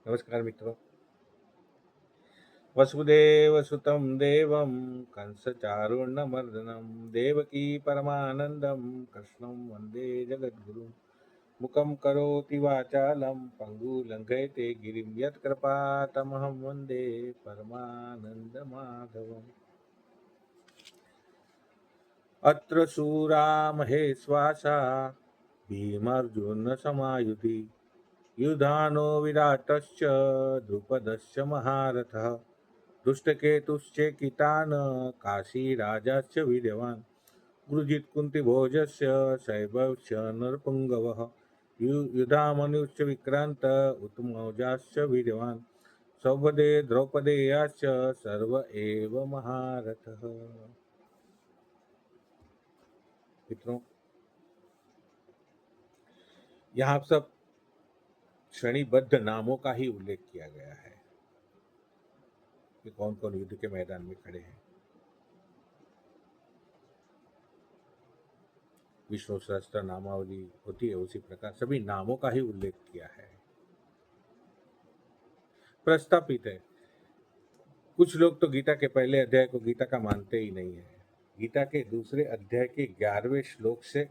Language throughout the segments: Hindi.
नमस्कार मित्रों। वसुदेवसुतं देवं कंसचारुण्णमर्दनं देवकी परमानन्दं कृष्णं वन्दे जगद्गुरुं। मुखं करोति वाचालं पङ्गुलङ्घयते गिरिं यत्कृपातमहं वन्दे परमानन्दमाधवम्। अत्र शूरा महेश्वासा भीमार्जुनसमायुधि युधानो विराटश्च द्रुपदश्च महारथः दुष्टकेतुश्चेकितान् काशीराजाश्च वीर्यवान् गुरुजित्कुन्तिभोजस्य शैवश्च नरपुङ्गवः युधामनुश्च विक्रान्त उत्तमौजाश्च वीर्यवान् सौभदे द्रौपदेयाश्च सर्व एव महारथः। मित्रों, यहाँ सब श्रेणीबद्ध नामों का ही उल्लेख किया गया है कि कौन कौन युद्ध के मैदान में खड़े हैं। विष्णु सहस्त्र नामावली होती है, उसी प्रकार सभी नामों का ही उल्लेख किया है, प्रस्तापित है। कुछ लोग तो गीता के पहले अध्याय को गीता का मानते ही नहीं है। गीता के दूसरे अध्याय के 11वें श्लोक से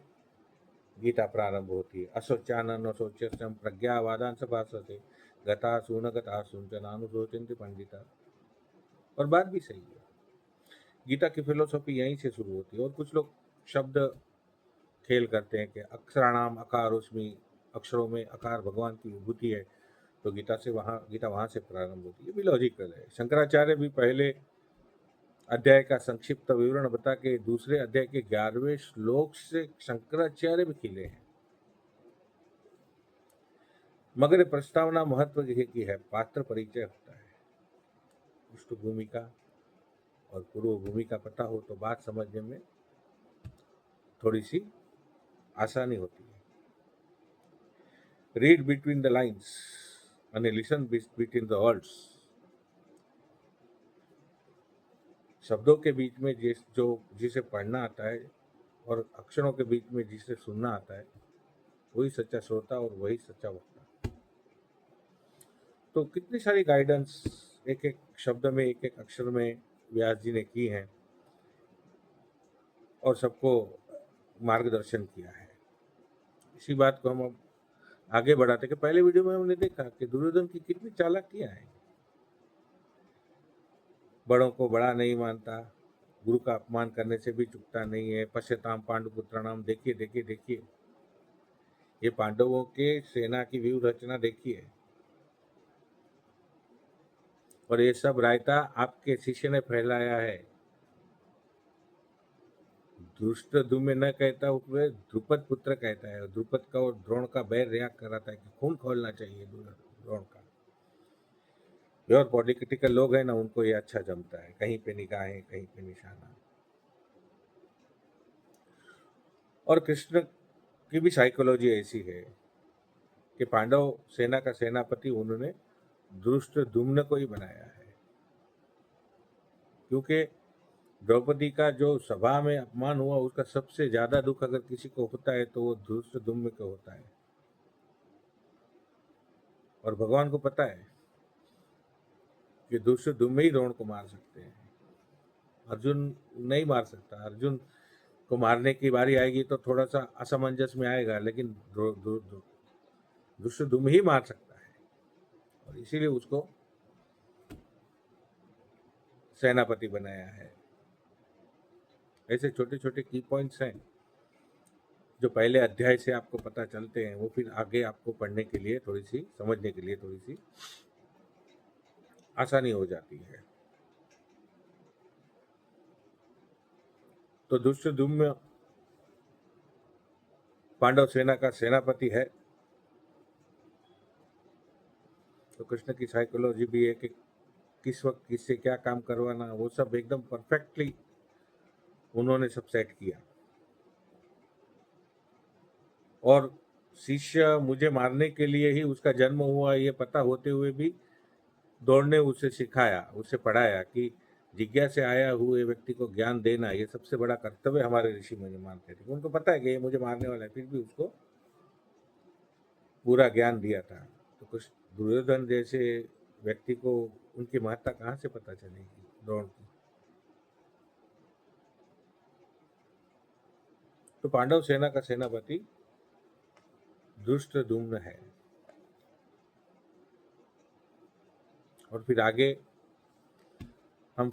गीता प्रारंभ होती है। अशोच्यानन शोच्यस्यं प्रज्ञावादान सभासते गता सून गता सुनचनानुशोचन्ति पंडिता। और बात भी सही है, गीता की फिलोसॉफी यहीं से शुरू होती है। और कुछ लोग शब्द खेल करते हैं कि अक्षराणाम अकारोस्मि, अक्षरों में अकार भगवान की विभूति है, तो गीता वहां से प्रारंभ होती है। ये भी लॉजिकल है। शंकराचार्य भी पहले अध्याय का संक्षिप्त विवरण बता के दूसरे अध्याय के 11वें श्लोक से शंकराचार्य भी खिले हैं। मगर प्रस्तावना महत्व की है, पात्र परिचय होता है। पृष्ठभूमि का और पूर्व भूमि का पता हो तो बात समझने में थोड़ी सी आसानी होती है। रीड बिटवीन द लाइन्स અને लिसन बिटवीन द वर्ड्स। शब्दों के बीच में जिसे पढ़ना आता है और अक्षरों के बीच में जिसे सुनना आता है, वही सच्चा श्रोता और वही सच्चा वक्ता। तो कितनी सारी गाइडेंस एक एक शब्द में, एक एक अक्षर में व्यास जी ने की है और सबको मार्गदर्शन किया है। इसी बात को हम अब आगे बढ़ाते कि पहले वीडियो में हमने देखा कि दुर्योधन की कितनी चालाकियां हैं। बड़ों को बड़ा नहीं मानता, गुरु का अपमान करने से भी चुकता नहीं है। पश्यताम पांडुपुत्राणाम, देखिए देखिए देखिए, ये पांडवों के सेना की व्यूह रचना देखिए, और ये सब रायता आपके शिष्य ने फैलाया है। धृष्टद्युम्न न कहता हुए द्रुपद पुत्र कहता है। द्रुपद का और द्रोण का बैर रियाग कराता है कि खून खोलना चाहिए द्रोण का। प्योर पॉलिटिकल लोग हैं ना, उनको ये अच्छा जमता है, कहीं पे निगाहें कहीं पे निशाना। और कृष्ण की भी साइकोलॉजी ऐसी है कि पांडव सेना का सेनापति उन्होंने धृष्टद्युम्न को ही बनाया है, क्योंकि द्रौपदी का जो सभा में अपमान हुआ, उसका सबसे ज्यादा दुख अगर किसी को होता है तो वो धृष्टद्युम्न को होता है। और भगवान को पता है कि धृष्टद्युम्न ही द्रोण को मार सकते हैं, अर्जुन नहीं मार सकता। अर्जुन को मारने की बारी आएगी तो थोड़ा सा असमंजस में आएगा, लेकिन धृष्टद्युम्न ही मार सकता है, और इसीलिए उसको सेनापति बनाया है। ऐसे छोटे छोटे की पॉइंट्स हैं जो पहले अध्याय से आपको पता चलते हैं, वो फिर आगे आपको पढ़ने के लिए थोड़ी सी, समझने के लिए थोड़ी सी आसानी हो जाती है। तो धृष्टद्युम्न पांडव सेना का सेनापति है। तो कृष्ण की साइकोलॉजी भी है कि किस वक्त किससे क्या काम करवाना, वो सब एकदम परफेक्टली उन्होंने सब सेट किया। और शिष्य मुझे मारने के लिए ही उसका जन्म हुआ, ये पता होते हुए भी द्रोण ने उसे सिखाया, उसे पढ़ाया कि जिज्ञासा से आया हुए व्यक्ति को ज्ञान देना ये सबसे बड़ा कर्तव्य हमारे ऋषि मुझे मानते थे। उनको पता है कि ये मुझे मारने वाला है, फिर भी उसको पूरा ज्ञान दिया था। तो कुछ दुर्योधन जैसे व्यक्ति को उनकी महत्ता कहाँ से पता चलेगी द्रोण की। तो पांडव सेना का सेनापति धृष्टद्युम्न है। और फिर आगे हम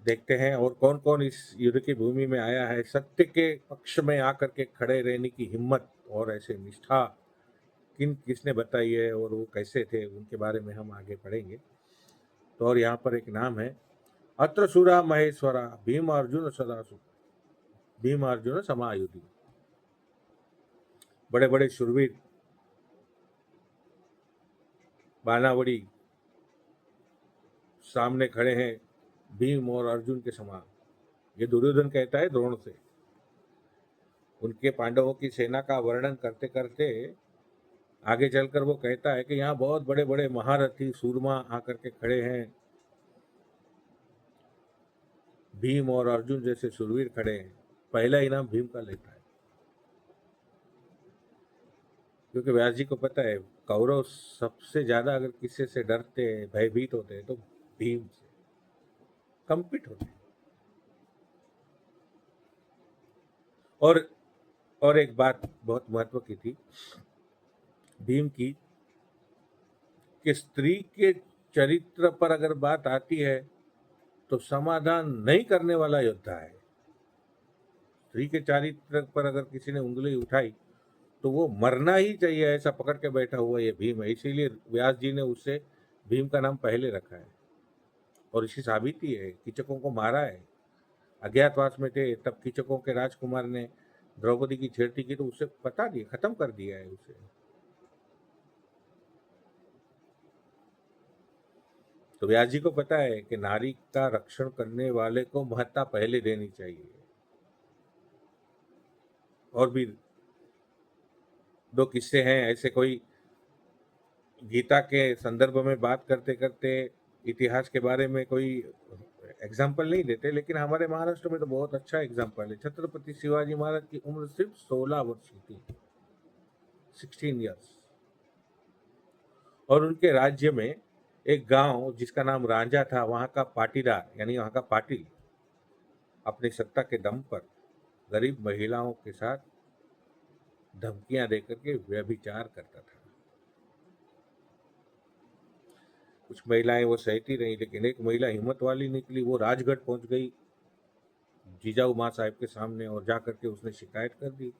देखते हैं और कौन कौन इस युद्ध की भूमि में आया है। सत्य के पक्ष में आकर के खड़े रहने की हिम्मत और ऐसे निष्ठा किसने बताई है और वो कैसे थे, उनके बारे में हम आगे पढ़ेंगे। तो और यहाँ पर एक नाम है, अत्र सुरा महेश्वरा भीम अर्जुन सदासु, भीम अर्जुन समायुधि। बड़े बड़े शूरवीर बानावड़ी सामने खड़े हैं भीम और अर्जुन के समान। ये दुर्योधन कहता है द्रोण से। उनके पांडवों की सेना का वर्णन करते करते आगे चलकर वो कहता है कि यहाँ बहुत बड़े बड़े महारथी सूरमा आकर के खड़े हैं, भीम और अर्जुन जैसे शूरवीर खड़े हैं। पहला इनाम भीम का लेता है, क्योंकि व्यास जी को पता है कौरव सबसे ज्यादा अगर किसी से डरते हैं, भयभीत होते हैं, तो भीम से कंपित होते हैं। और एक बात बहुत महत्व की थी भीम की, कि स्त्री के चरित्र पर अगर बात आती है तो समाधान नहीं करने वाला योद्धा है। स्त्री के चरित्र पर अगर किसी ने उंगली उठाई तो वो मरना ही चाहिए, ऐसा पकड़ के बैठा हुआ ये भीम है। इसीलिए व्यास जी ने उससे भीम का नाम पहले रखा है। और इसकी साबिती है, कीचकों को मारा है। अज्ञातवास में थे तब कीचकों के राजकुमार ने द्रौपदी की छेड़ती की तो उसे पता दिया, खत्म कर दिया है उसे। तो व्यास जी को पता है कि नारी का रक्षण करने वाले को महत्ता पहले देनी चाहिए। और भी दो किस्से हैं ऐसे, कोई गीता के संदर्भ में बात करते करते इतिहास के बारे में कोई एग्जाम्पल नहीं देते, लेकिन हमारे महाराष्ट्र में तो बहुत अच्छा एग्जाम्पल है। छत्रपति शिवाजी महाराज की उम्र सिर्फ 16 वर्ष की थी, 16 ईयर्स। और उनके राज्य में एक गांव जिसका नाम रांझा था, वहां का पाटीदार यानी वहां का पाटिल अपनी सत्ता के दम पर गरीब महिलाओं के साथ धमकियां देकर के व्यभिचार करता था। कुछ महिलाएं वो सहती रही, लेकिन एक महिला हिम्मत वाली निकली। वो राजगढ़ पहुंच गई जीजाऊ माँ साहब के सामने और जा करके उसने शिकायत कर दी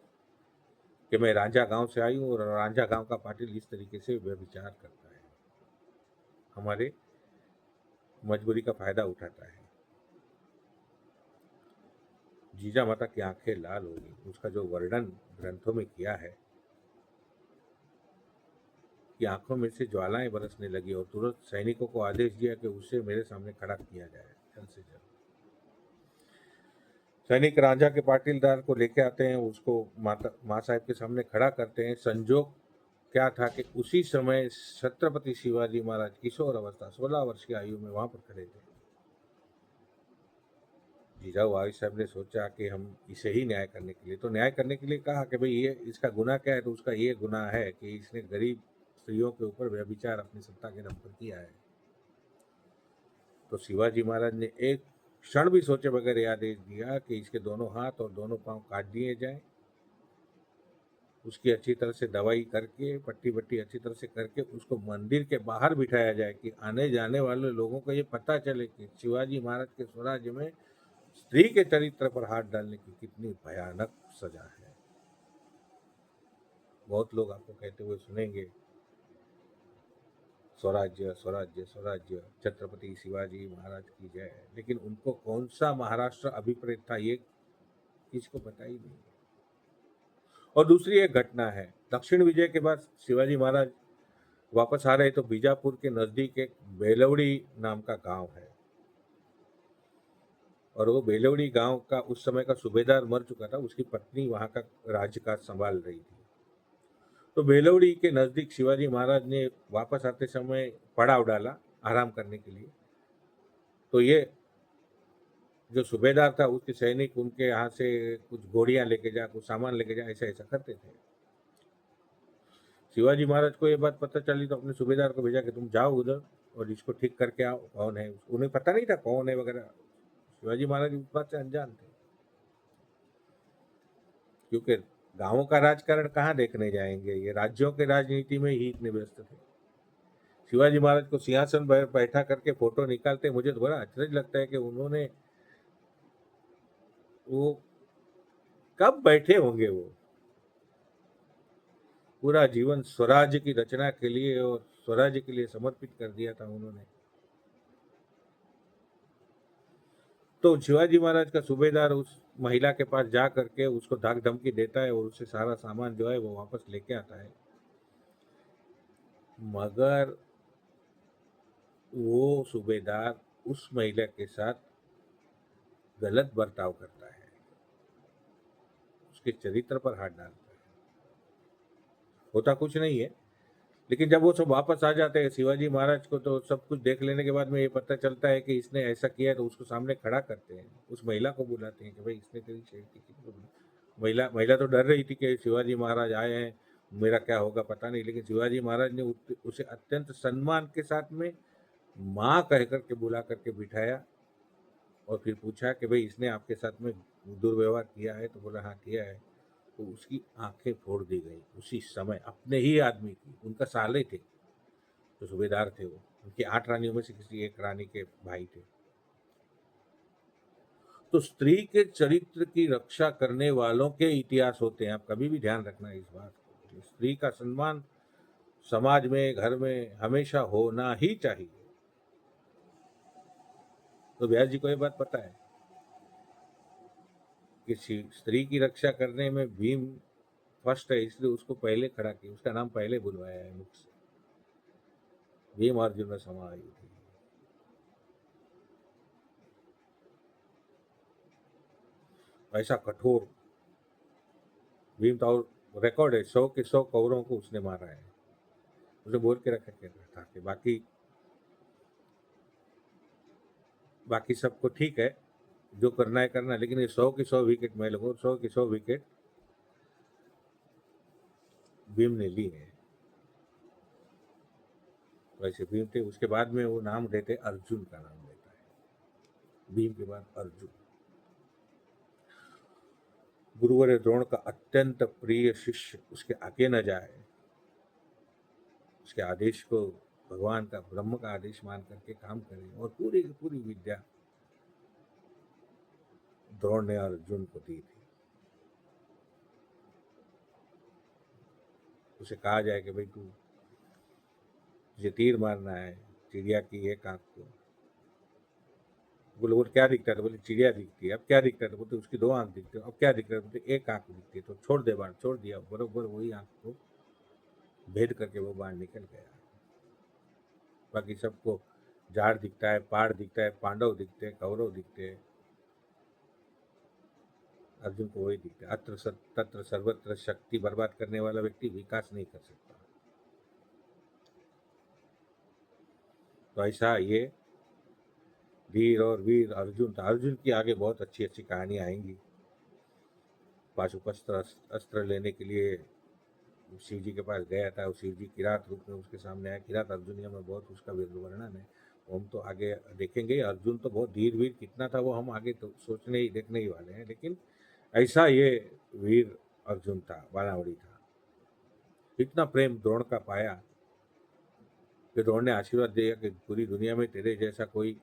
कि मैं रांझा गांव से आई हूँ और रांझा गांव का पाटिल इस तरीके से व्यभिचार करता है, हमारे मजबूरी का फायदा उठाता है। जीजा माता की आंखें लाल हो गई। उसका जो वर्णन ग्रंथों में किया है कि आंखों में से ज्वालाएं बरसने लगी और तुरंत सैनिकों को आदेश दिया कि उसे मेरे सामने खड़ा किया जाए जल्द से जल्द। सैनिक रांझा के पाटीलदार को लेके आते हैं, उसको माँ साहब के सामने खड़ा करते हैं। संजोग क्या था कि उसी समय छत्रपति शिवाजी महाराज किशोर अवस्था 16 वर्ष की आयु में वहां पर खड़े थे। जीजाऊ भाई साहब ने सोचा कि हम इसे ही न्याय करने के लिए, तो न्याय करने के लिए कहा कि भाई ये इसका गुनाह क्या है, तो उसका ये गुनाह है कि इसने गरीब स्त्रियों के ऊपर व्यभिचार अपनी सत्ता के दम पर किया है। तो शिवाजी महाराज ने एक क्षण भी सोचे बगैर यह आदेश दिया कि इसके दोनों हाथ और दोनों पांव काट दिए जाएं, उसकी अच्छी तरह से दवाई करके पट्टी वट्टी अच्छी तरह से करके उसको मंदिर के बाहर बिठाया जाए कि आने जाने वाले लोगों को ये पता चले कि शिवाजी महाराज के स्वराज्य में स्त्री के चरित्र पर हाथ डालने की कितनी भयानक सजा है। बहुत लोग आपको कहते हुए सुनेंगे स्वराज्य स्वराज्य स्वराज्य, छत्रपति शिवाजी महाराज की जय, लेकिन उनको कौन सा महाराष्ट्र अभिप्रेत था ये किसको पता ही नहीं। और दूसरी एक घटना है, दक्षिण विजय के बाद शिवाजी महाराज वापस आ रहे तो बीजापुर के नजदीक एक बेलवड़ी नाम का गांव है, और वो बेलवड़ी गांव का उस समय का सूबेदार मर चुका था, उसकी पत्नी वहां का राज्यकाज संभाल रही थी। तो बेलवड़ी के नजदीक शिवाजी महाराज ने वापस आते समय पड़ाव डाला आराम करने के लिए। तो ये जो सूबेदार था उसके सैनिक उनके यहाँ से कुछ घोड़ियां लेके जा, कुछ सामान लेके जा, ऐसा ऐसा करते थे। शिवाजी महाराज को ये बात पता चली तो अपने सूबेदार को भेजा कि तुम जाओ उधर और इसको ठीक करके आओ, कौन है। उन्हें पता नहीं था कौन है वगैरह, शिवाजी महाराज उस बात से अनजान थे, क्योंकि गांवों का राजकारण कहाँ देखने जाएंगे, ये राज्यों के राजनीति में ही इतने व्यस्त थे। शिवाजी महाराज को सिंहासन पर बैठा करके फोटो निकालते, मुझे तो बड़ा आश्चर्य लगता है कि उन्होंने वो कब बैठे होंगे। वो पूरा जीवन स्वराज्य की रचना के लिए और स्वराज्य के लिए समर्पित कर दिया था उन्होंने। तो शिवाजी महाराज का सूबेदार उस महिला के पास जा करके उसको धाक धमकी देता है और उससे सारा सामान जो है वो वापस लेके आता है, मगर वो सूबेदार उस महिला के साथ गलत बर्ताव करता है, उसके चरित्र पर हाथ डालता है। होता कुछ नहीं है, लेकिन जब वो सब वापस आ जाते हैं शिवाजी महाराज को, तो सब कुछ देख लेने के बाद में ये पता चलता है कि इसने ऐसा किया है, तो उसको सामने खड़ा करते हैं, उस महिला को बुलाते हैं कि भाई इसने तेरी छेड़ती की। महिला महिला तो डर रही थी कि शिवाजी महाराज आए हैं, मेरा क्या होगा पता नहीं, लेकिन शिवाजी महाराज ने उसे अत्यंत सम्मान के साथ में माँ कह करके बुला करके बिठाया और फिर पूछा कि भाई इसने आपके साथ में दुर्व्यवहार किया है, तो बोला हाँ किया है। तो उसकी आंखें फोड़ दी गई उसी समय, अपने ही आदमी की, उनका साले थे जो सूबेदार थे, वो उनकी 8 रानियों में से किसी एक रानी के भाई थे। तो स्त्री के चरित्र की रक्षा करने वालों के इतिहास होते हैं, आप कभी भी ध्यान रखना इस बात को। स्त्री का सम्मान समाज में, घर में हमेशा होना ही चाहिए। तो व्यास जी को ये बात पता है कि स्त्री की रक्षा करने में भीम फर्स्ट है, इसलिए उसको पहले खड़ा किया, उसका नाम पहले बुलवाया है मुख से, भीम अर्जुन समायुधि। ऐसा कठोर भीम था, और रिकॉर्ड है 100 के 100 कौरवों को उसने मारा है। उसे बोल के रखा था कि बाकी सबको ठीक है, जो करना है करना, लेकिन ये 100 के 100 विकेट मैं लूंगा, 100 के 100 विकेट भीम ने ली है। वैसे भीम थे, उसके बाद में वो नाम देते अर्जुन का नाम लेता है, भीम के बाद अर्जुन। गुरुवर द्रोण का अत्यंत प्रिय शिष्य उसके आगे न जाए, उसके आदेश को भगवान का, ब्रह्म का आदेश मान करके काम करे, और पूरी की पूरी विद्या द्रोण ने अर्जुन को दी थी। उसे कहा जाए कि भाई तू, तुझे तीर मारना है चिड़िया की एक आंख को, बोले क्या दिखता है, तो बोले चिड़िया दिखती है। अब क्या दिखता है, तो बोलते उसकी 2 आंख दिखती है। अब क्या दिखता है, बोलते एक आंख दिखती है। तो छोड़ दे बाण, छोड़ दिया, बरोबर वही आंख को भेद करके वो बाण निकल गया। बाकी सबको झाड़ दिखता है, पहाड़ दिखता है, पांडव दिखते हैं, कौरव दिखते हैं, अर्जुन को वही दिखता है। अत्र तत्र सर्वत्र शक्ति बर्बाद करने वाला व्यक्ति विकास नहीं कर सकता। तो ऐसा ये धीर और वीर अर्जुन था। अर्जुन की आगे बहुत अच्छी अच्छी कहानी आएंगी। पाशुपस्त्र अस्त्र लेने के लिए शिव जी के पास गया था, शिव जी किरात रूप में उसके सामने आया। किरात अर्जुनिया में बहुत उसका वर्णन है, हम तो आगे देखेंगे। अर्जुन तो बहुत धीर वीर कितना था वो हम आगे तो सोचने ही देखने ही वाले हैं, लेकिन ऐसा ये वीर अर्जुन था, बाणावड़ी था। इतना प्रेम द्रोण का पाया कि द्रोण ने आशीर्वाद दिया कि पूरी दुनिया में तेरे जैसा कोई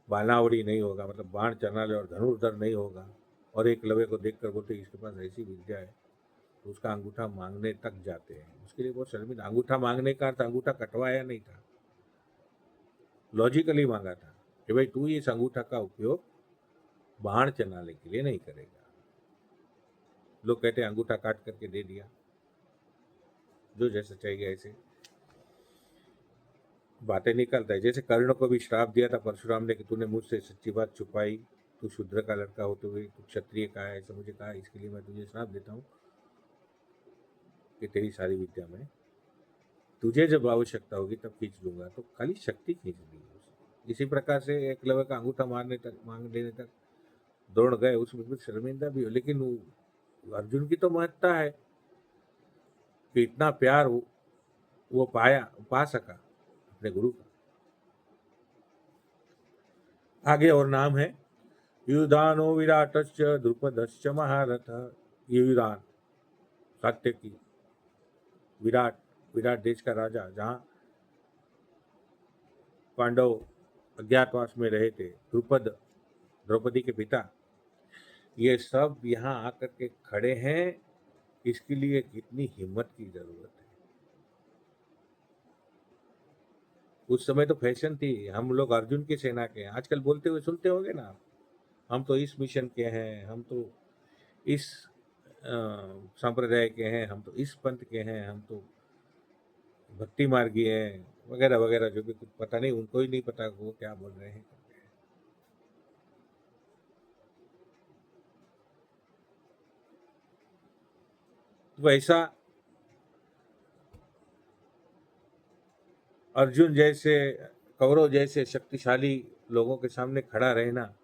बाणावड़ी नहीं होगा, मतलब बाण चलाने और धनुर्धर नहीं होगा। और एकलव्य को देखकर बोलते इसके पास ऐसी विद्या है, तो उसका अंगूठा मांगने तक जाते हैं। उसके लिए बहुत शर्मिंदा, अंगूठा मांगने का अर्थ अंगूठा कटवाया नहीं था, लॉजिकली मांगा था कि भाई तू इस अंगूठा का उपयोग बाण चलाने के लिए नहीं करेगा। लोग कहते हैं अंगूठा काट करके दे दिया, जो जैसा चाहिए ऐसे बातें निकलता है। जैसे कर्ण को भी श्राप दिया था परशुराम ने कि तूने मुझसे सच्ची बात छुपाई, तू शूद्र का लड़का होते हुए तू क्षत्रिय का है, ऐसा मुझे कहा, इसके लिए मैं तुझे श्राप देता हूँ कि तेरी सारी विद्या में तुझे जब आवश्यकता होगी तब खींच लूंगा। तो खाली शक्ति खींच ली। इसी प्रकार से एकलव्य का अंगूठा मारने तक, मांग लेने तक दौड़ गए। उसमें कुछ शर्मिंदा भी हो, लेकिन अर्जुन की तो महत्ता है। कि इतना प्यार वो पा सका अपने गुरु का। आगे और नाम है युधानो विराटश्च द्रुपदश्च महारथ। युधान सत्य की विराट, विराट देश का राजा, जहाँ पांडव अज्ञातवास में रहे थे, द्रुपद द्रौपदी के पिता, ये सब यहाँ आकर के खड़े हैं। इसके लिए कितनी हिम्मत की जरूरत है। उस समय तो फैशन थी, हम लोग अर्जुन की सेना के हैं। आजकल बोलते हुए सुनते होंगे ना, हम तो इस मिशन के हैं, हम तो इस संप्रदाय के हैं, हम तो इस पंथ के हैं, हम तो भक्ति मार्गी हैं, वगैरह वगैरह, जो भी कुछ पता नहीं, उनको ही नहीं पता वो क्या बोल रहे हैं। वैसा अर्जुन जैसे, कौरव जैसे शक्तिशाली लोगों के सामने खड़ा रहना,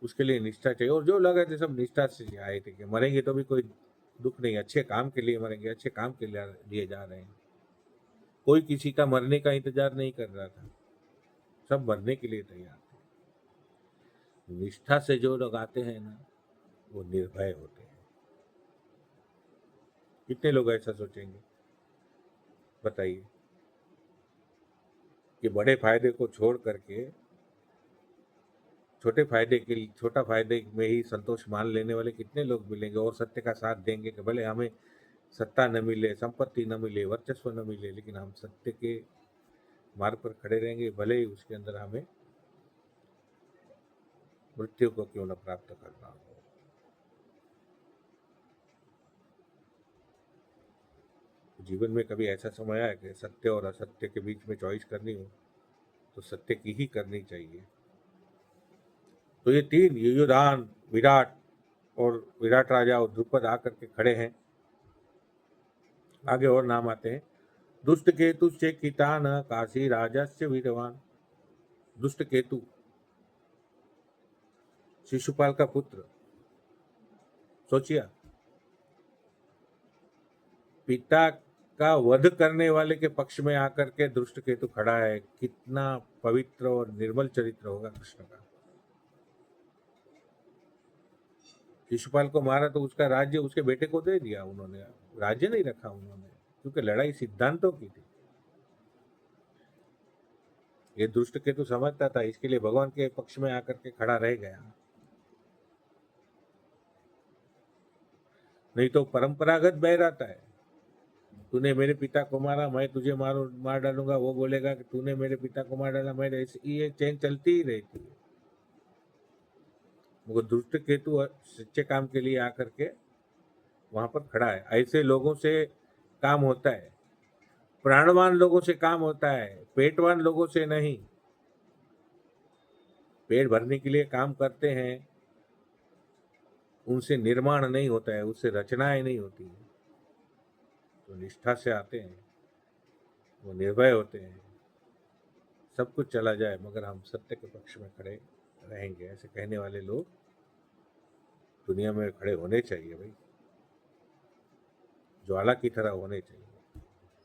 उसके लिए निष्ठा चाहिए। और जो लोग थे सब निष्ठा से आए थे कि मरेंगे तो भी कोई दुख नहीं, अच्छे काम के लिए मरेंगे, अच्छे काम के लिए जा रहे हैं। कोई किसी का मरने का इंतजार नहीं कर रहा था, सब मरने के लिए तैयार थे। निष्ठा से जो लोग आते हैं ना, वो निर्भय होते हैं। कितने लोग ऐसा सोचेंगे बताइए, कि बड़े फायदे को छोड़ करके छोटा फायदे में ही संतोष मान लेने वाले कितने लोग मिलेंगे, और सत्य का साथ देंगे कि भले हमें सत्ता न मिले, संपत्ति न मिले, वर्चस्व न मिले, लेकिन हम सत्य के मार्ग पर खड़े रहेंगे, भले ही उसके अंदर हमें मृत्यु को क्यों न प्राप्त करना हो। जीवन में कभी ऐसा समय आया कि सत्य और असत्य के बीच में चॉइस करनी हो, तो सत्य की ही करनी चाहिए। तो ये तीन, युयुधान, विराट और विराट राजा और द्रुपद आकर के खड़े हैं। आगे और नाम आते हैं, दुष्ट केतु से कितान काशी राजस्य वीरवान। दुष्ट केतु शिशुपाल का पुत्र, सोचिए, पिता का वध करने वाले के पक्ष में आकर के दुष्ट केतु खड़ा है। कितना पवित्र और निर्मल चरित्र होगा कृष्ण का। शिशुपाल को मारा तो उसका राज्य उसके बेटे को दे दिया उन्होंने, राज्य नहीं रखा उन्होंने, क्योंकि लड़ाई सिद्धांतों की थी। ये दुष्ट केतु समझता था, इसके लिए भगवान के पक्ष में आकर के खड़ा रह गया। नहीं तो परंपरागत बह रहता है, तूने मेरे पिता को मारा, मैं तुझे मार डालूंगा। वो बोलेगा कि तूने मेरे पिता को मार डाला, मैं, ये चेन चलती ही रहती है। वो दुष्ट केतु सच्चे काम के लिए आकर के वहां पर खड़ा है। ऐसे लोगों से काम होता है, प्राणवान लोगों से काम होता है, पेटवान लोगों से नहीं। पेट भरने के लिए काम करते हैं, उनसे निर्माण नहीं होता है, उससे रचनाएं नहीं होती है। तो निष्ठा से आते हैं, वो निर्भय होते हैं। सब कुछ चला जाए मगर हम सत्य के पक्ष में खड़े रहेंगे, ऐसे कहने वाले लोग दुनिया में खड़े होने चाहिए भाई, ज्वाला की तरह होने चाहिए।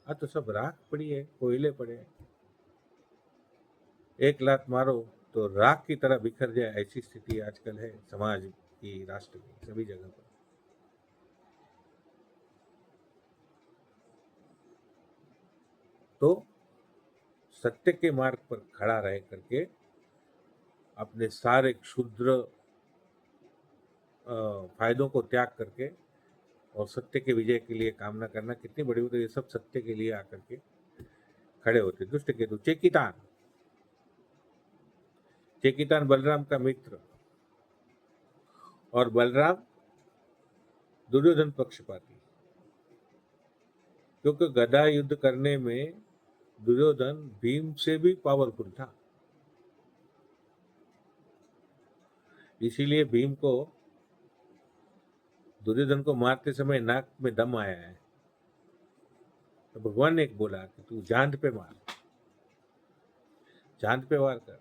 हाँ, तो सब राख पड़ी है, कोयले पड़े हैं, एक लात मारो तो राख की तरह बिखर जाए, ऐसी स्थिति आजकल है समाज की, राष्ट्र की, सभी जगह पर। तो सत्य के मार्ग पर खड़ा रह करके अपने सारे क्षुद्र फायदों को त्याग करके और सत्य के विजय के लिए कामना करना कितनी बड़ी होती है। ये सब सत्य के लिए आकर के खड़े होते। दुष्ट केतु चेकितान, चेकितान बलराम का मित्र, और बलराम दुर्योधन पक्षपाती, क्योंकि गदा युद्ध करने में दुर्योधन भीम से भी पावरफुल था। इसीलिए भीम को दुर्योधन को मारते समय नाक में दम आया है, तो भगवान ने एक बोला कि तू जांद पे मार, जांद पे वार कर।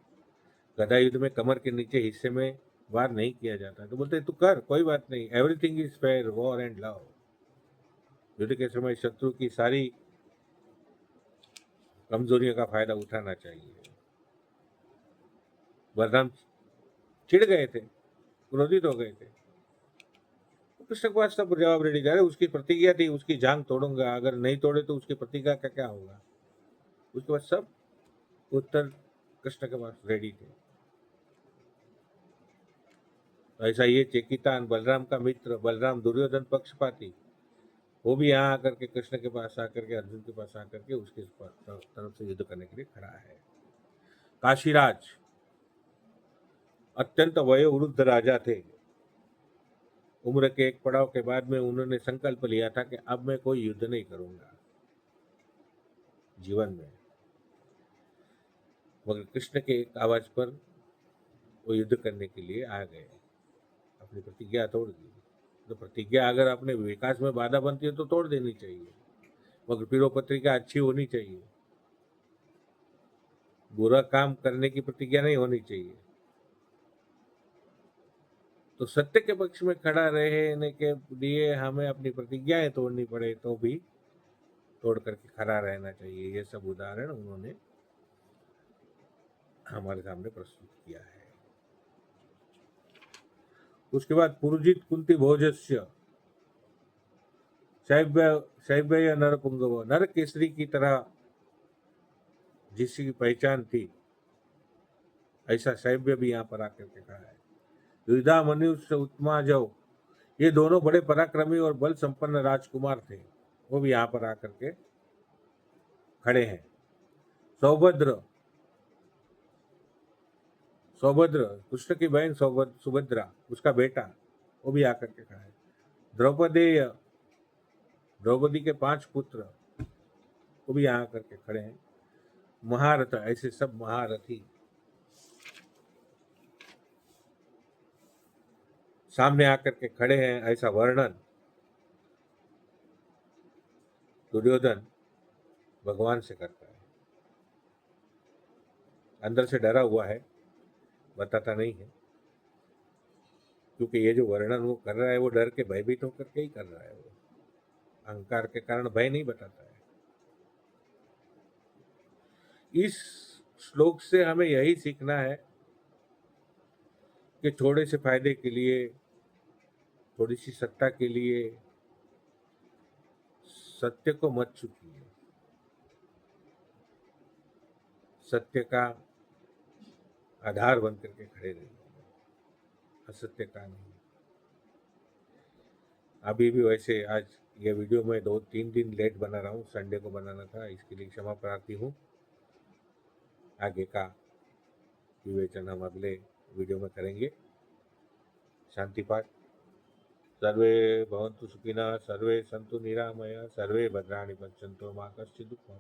गदा युद्ध में कमर के नीचे हिस्से में वार नहीं किया जाता, तो बोलते तू कर, कोई बात नहीं, everything is fair, war and love. युद्ध के समय शत्रु की सारी कमजोरियों का फायदा उठाना चाहिए। बलराम चिढ़ गए थे, क्रोधित हो गए थे। तो कृष्ण के पास सब जवाब रेडी था। अरे उसकी प्रतिज्ञा थी, उसकी जांग तोड़ूंगा, अगर नहीं तोड़े तो उसकी प्रतिज्ञा का क्या होगा। उसके बाद सब उत्तर कृष्ण के पास रेडी थे। ऐसा ये चेकितान बलराम का मित्र, बलराम दुर्योधन पक्षपाती, वो भी यहाँ आकर के कृष्ण के पास आकर के, अर्जुन के पास आकर के उसके तरफ से युद्ध करने के लिए खड़ा है। काशीराज अत्यंत वयोवृद्ध राजा थे। उम्र के एक पड़ाव के बाद में उन्होंने संकल्प लिया था कि अब मैं कोई युद्ध नहीं करूंगा जीवन में। मगर कृष्ण के एक आवाज पर वो युद्ध करने के लिए आ गए, अपनी प्रतिज्ञा तोड़ दी। तो प्रतिज्ञा अगर अपने विकास में बाधा बनती है तो तोड़ देनी चाहिए, मगर पीड़ो पत्रिका अच्छी होनी चाहिए। बुरा काम करने की प्रतिज्ञा नहीं होनी चाहिए। तो सत्य के पक्ष में खड़ा रहने के लिए हमें अपनी प्रतिज्ञाएं तोड़नी पड़े तो भी तोड़ करके खड़ा रहना चाहिए। ये सब उदाहरण उन्होंने हमारे सामने प्रस्तुत किया है। उसके बाद पुरुजित कुंती भोजस्य शैव्य नर पुंगव, नर केसरी की तरह जिसकी पहचान थी, ऐसा शैव्य भी यहाँ पर आकर के कहा है। युधा मनुष्य उत्मा जव, ये दोनों बड़े पराक्रमी और बल संपन्न राजकुमार थे, वो भी यहाँ पर आकर के खड़े हैं। सौभद्र, सौभद्र कृष्ण की बहन सुभद्रा, उसका बेटा, वो भी आकर के खड़ा है। द्रौपदेय, द्रौपदी के 5 पुत्र, वो भी यहाँ आकर के खड़े हैं। महारथ, ऐसे सब महारथी सामने आकर के खड़े हैं। ऐसा वर्णन दुर्योधन भगवान से करता है। अंदर से डरा हुआ है, बताता नहीं है, क्योंकि ये जो वर्णन वो कर रहा है वो डर के भयभीत होकर के ही कर रहा है। वो अहंकार के कारण भय नहीं बताता है। इस श्लोक से हमें यही सीखना है कि थोड़े से फायदे के लिए, थोड़ी सी सत्ता के लिए सत्य को मत चुकिए। सत्य का आधार बन करके खड़े रहिए, असत्य का नहीं। अभी भी वैसे आज ये वीडियो मैं 2-3 दिन लेट बना रहा हूँ, संडे को बनाना था, इसके लिए क्षमा प्रार्थी हूँ। आगे का विवेचन हम अगले वीडियो में करेंगे। शांति पाठ। सर्वे भवन्तु सुखिनः, सर्वे सन्तु निरामया, सर्वे भद्राणि पश्यन्तु मा कश्चित् दुःखं।